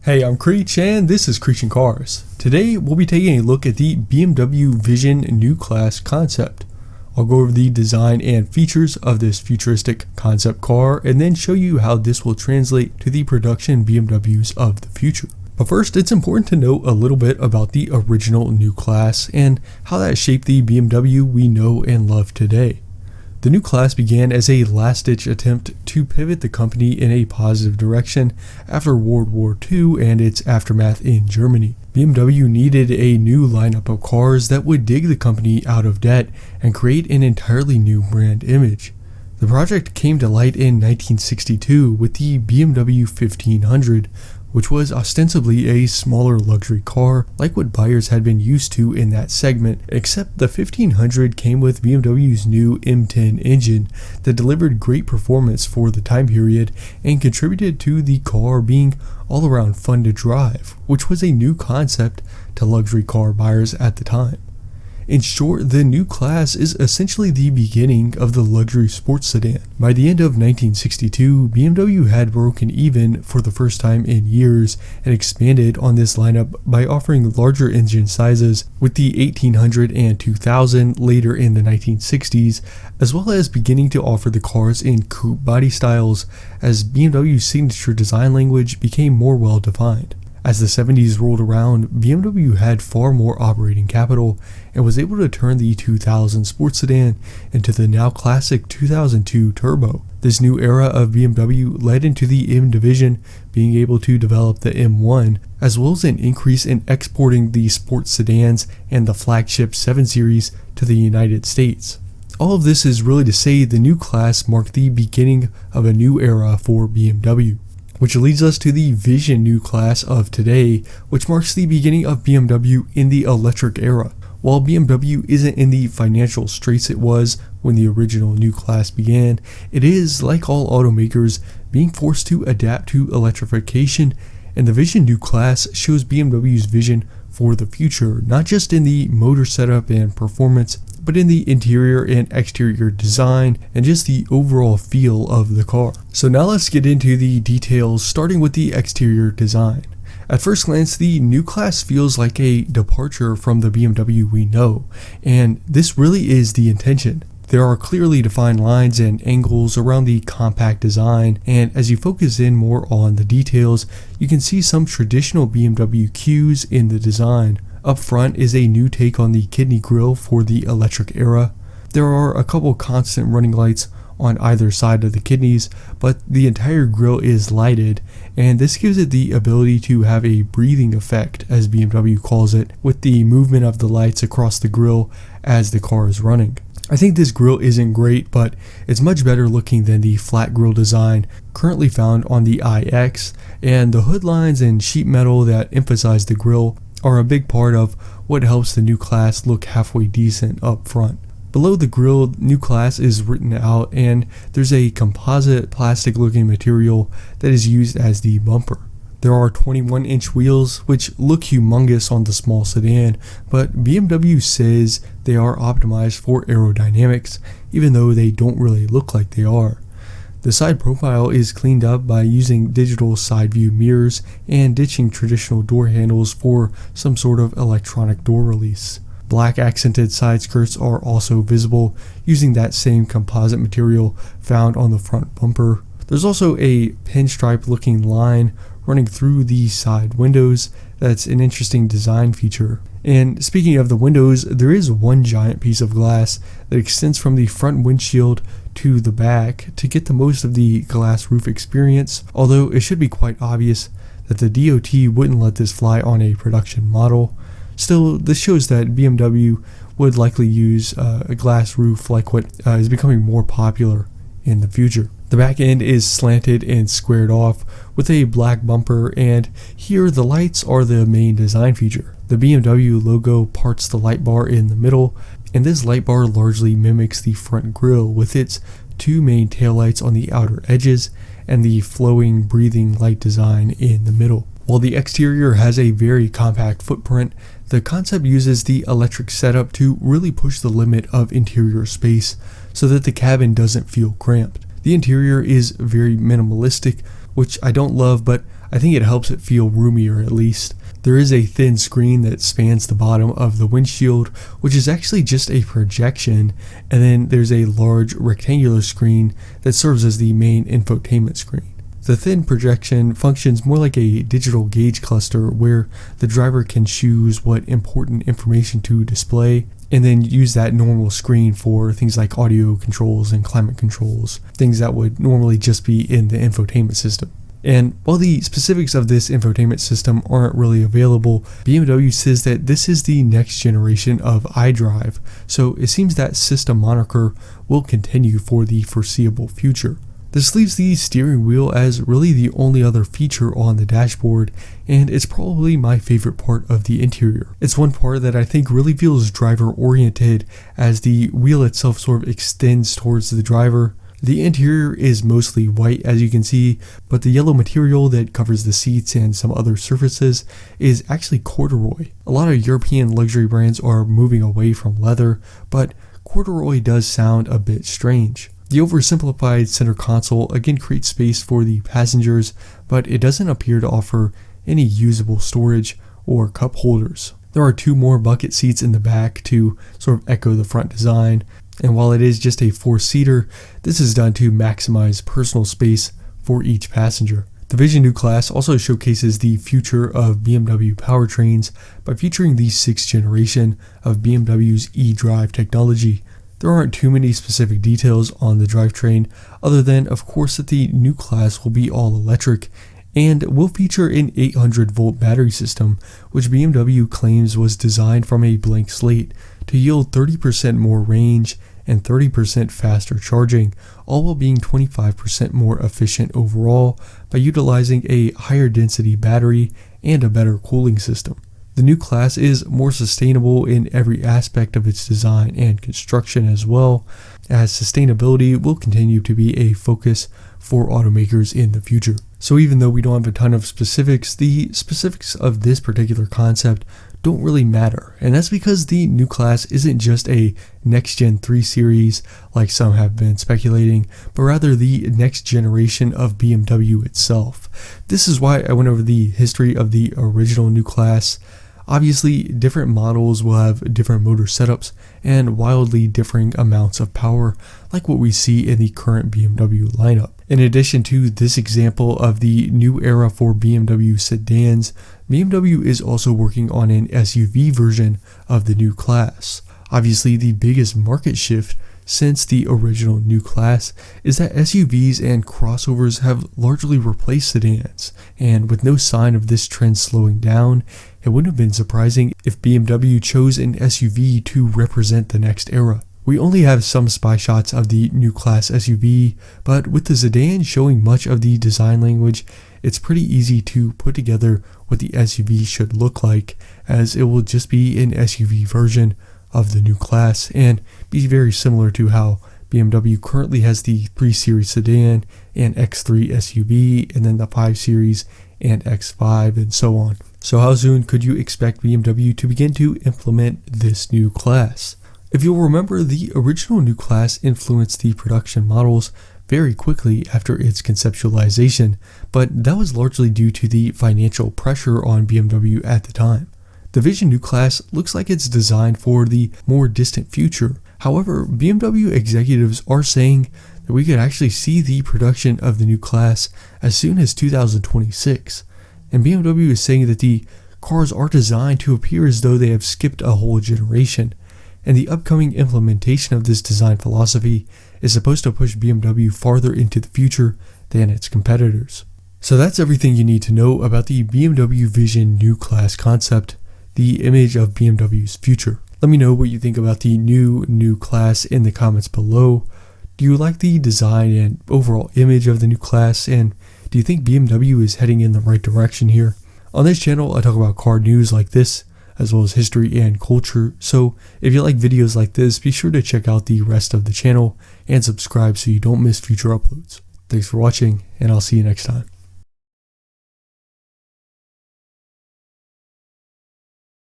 Hey, I'm Creech and this is Creech and Cars. Today we'll be taking a look at the BMW Vision New Class concept. I'll go over the design and features of this futuristic concept car and then show you how this will translate to the production BMWs of the future. But first, it's important to know a little bit about the original New Class and how that shaped the BMW we know and love today. The New Class began as a last-ditch attempt to pivot the company in a positive direction after World War II and its aftermath in Germany. BMW needed a new lineup of cars that would dig the company out of debt and create an entirely new brand image. The project came to light in 1962 with the BMW 1500, which was ostensibly a smaller luxury car like what buyers had been used to in that segment, except the 1500 came with BMW's new M10 engine that delivered great performance for the time period and contributed to the car being all around fun to drive, which was a new concept to luxury car buyers at the time. In short, the New Class is essentially the beginning of the luxury sports sedan. By the end of 1962, BMW had broken even for the first time in years and expanded on this lineup by offering larger engine sizes with the 1800 and 2000 later in the 1960s, as well as beginning to offer the cars in coupe body styles as BMW's signature design language became more well defined. As the 70s rolled around, BMW had far more operating capital and was able to turn the 2000 sports sedan into the now classic 2002 Turbo. This new era of BMW led into the M division being able to develop the M1, as well as an increase in exporting the sports sedans and the flagship 7 Series to the United States. All of this is really to say the New Class marked the beginning of a new era for BMW. Which leads us to the Vision New Class of today, which marks the beginning of BMW in the electric era. While BMW isn't in the financial straits it was when the original New Class began, it is, like all automakers, being forced to adapt to electrification, and the Vision New Class shows BMW's vision for the future, not just in the motor setup and performance, but in the interior and exterior design and just the overall feel of the car. So now let's get into the details, starting with the exterior design. At first glance, the New Class feels like a departure from the BMW we know, and this really is the intention. There are clearly defined lines and angles around the compact design, and as you focus in more on the details, you can see some traditional BMW cues in the design. Up front is a new take on the kidney grille for the electric era. There are a couple constant running lights on either side of the kidneys, but the entire grille is lighted, and this gives it the ability to have a breathing effect, as BMW calls it, with the movement of the lights across the grille as the car is running. I think this grille isn't great, but it's much better looking than the flat grille design currently found on the iX, and the hood lines and sheet metal that emphasize the grille are a big part of what helps the New Class look halfway decent up front. Below the grille, New Class is written out, and there's a composite plastic looking material that is used as the bumper. There are 21-inch wheels, which look humongous on the small sedan, but BMW says they are optimized for aerodynamics, even though they don't really look like they are. The side profile is cleaned up by using digital side view mirrors and ditching traditional door handles for some sort of electronic door release. Black accented side skirts are also visible using that same composite material found on the front bumper. There's also a pinstripe looking line running through the side windows. That's an interesting design feature. And speaking of the windows, there is one giant piece of glass that extends from the front windshield to the back to get the most of the glass roof experience, although it should be quite obvious that the DOT wouldn't let this fly on a production model. Still, this shows that BMW would likely use a glass roof like what is becoming more popular in the future. The back end is slanted and squared off with a black bumper, and here the lights are the main design feature. The BMW logo parts the light bar in the middle, and this light bar largely mimics the front grille with its two main taillights on the outer edges and the flowing breathing light design in the middle. While the exterior has a very compact footprint, the concept uses the electric setup to really push the limit of interior space so that the cabin doesn't feel cramped. The interior is very minimalistic, which I don't love, but I think it helps it feel roomier at least. There is a thin screen that spans the bottom of the windshield, which is actually just a projection, and then there's a large rectangular screen that serves as the main infotainment screen. The thin projection functions more like a digital gauge cluster where the driver can choose what important information to display and then use that normal screen for things like audio controls and climate controls, things that would normally just be in the infotainment system. And while the specifics of this infotainment system aren't really available, BMW says that this is the next generation of iDrive, so it seems that system moniker will continue for the foreseeable future. This leaves the steering wheel as really the only other feature on the dashboard, and it's probably my favorite part of the interior. It's one part that I think really feels driver oriented as the wheel itself sort of extends towards the driver. The interior is mostly white, as you can see, but the yellow material that covers the seats and some other surfaces is actually corduroy. A lot of European luxury brands are moving away from leather, but corduroy does sound a bit strange. The oversimplified center console again creates space for the passengers, but it doesn't appear to offer any usable storage or cup holders. There are 2 more bucket seats in the back to sort of echo the front design. And while it is just a 4-seater, this is done to maximize personal space for each passenger. The Vision New Class also showcases the future of BMW powertrains by featuring the 6th generation of BMW's eDrive technology. There aren't too many specific details on the drivetrain, other than, of course, that the new class will be all electric and will feature an 800-volt battery system, which BMW claims was designed from a blank slate to yield 30% more range and 30% faster charging, all while being 25% more efficient overall by utilizing a higher density battery and a better cooling system. The new class is more sustainable in every aspect of its design and construction, as well as sustainability will continue to be a focus for automakers in the future. So even though we don't have a ton of specifics, the specifics of this particular concept don't really matter, and that's because the new class isn't just a next-gen 3 Series like some have been speculating, but rather the next generation of BMW itself. This is why I went over the history of the original new class. Obviously, different models will have different motor setups and wildly differing amounts of power, like what we see in the current BMW lineup. In addition to this example of the new era for BMW sedans, BMW is also working on an SUV version of the new class. Obviously, the biggest market shift since the original new class is that SUVs and crossovers have largely replaced sedans, and with no sign of this trend slowing down, it wouldn't have been surprising if BMW chose an SUV to represent the next era. We only have some spy shots of the new class SUV, but with the sedan showing much of the design language, it's pretty easy to put together what the SUV should look like, as it will just be an SUV version of the new class and be very similar to how BMW currently has the 3 Series sedan and X3 SUV, and then the 5 Series and X5 and so on. So how soon could you expect BMW to begin to implement this new class? If you'll remember, the original new class influenced the production models very quickly after its conceptualization, but that was largely due to the financial pressure on BMW at the time. The Vision New Class looks like it's designed for the more distant future. However, BMW executives are saying that we could actually see the production of the new class as soon as 2026. And BMW is saying that the cars are designed to appear as though they have skipped a whole generation, and the upcoming implementation of this design philosophy is supposed to push BMW farther into the future than its competitors. So that's everything you need to know about the BMW Vision New Class concept, the image of BMW's future. Let me know what you think about the new class in the comments below. Do you like the design and overall image of the new class, and do you think BMW is heading in the right direction here? On this channel, I talk about car news like this, as well as history and culture, so if you like videos like this, be sure to check out the rest of the channel and subscribe so you don't miss future uploads. Thanks for watching, and I'll see you next time.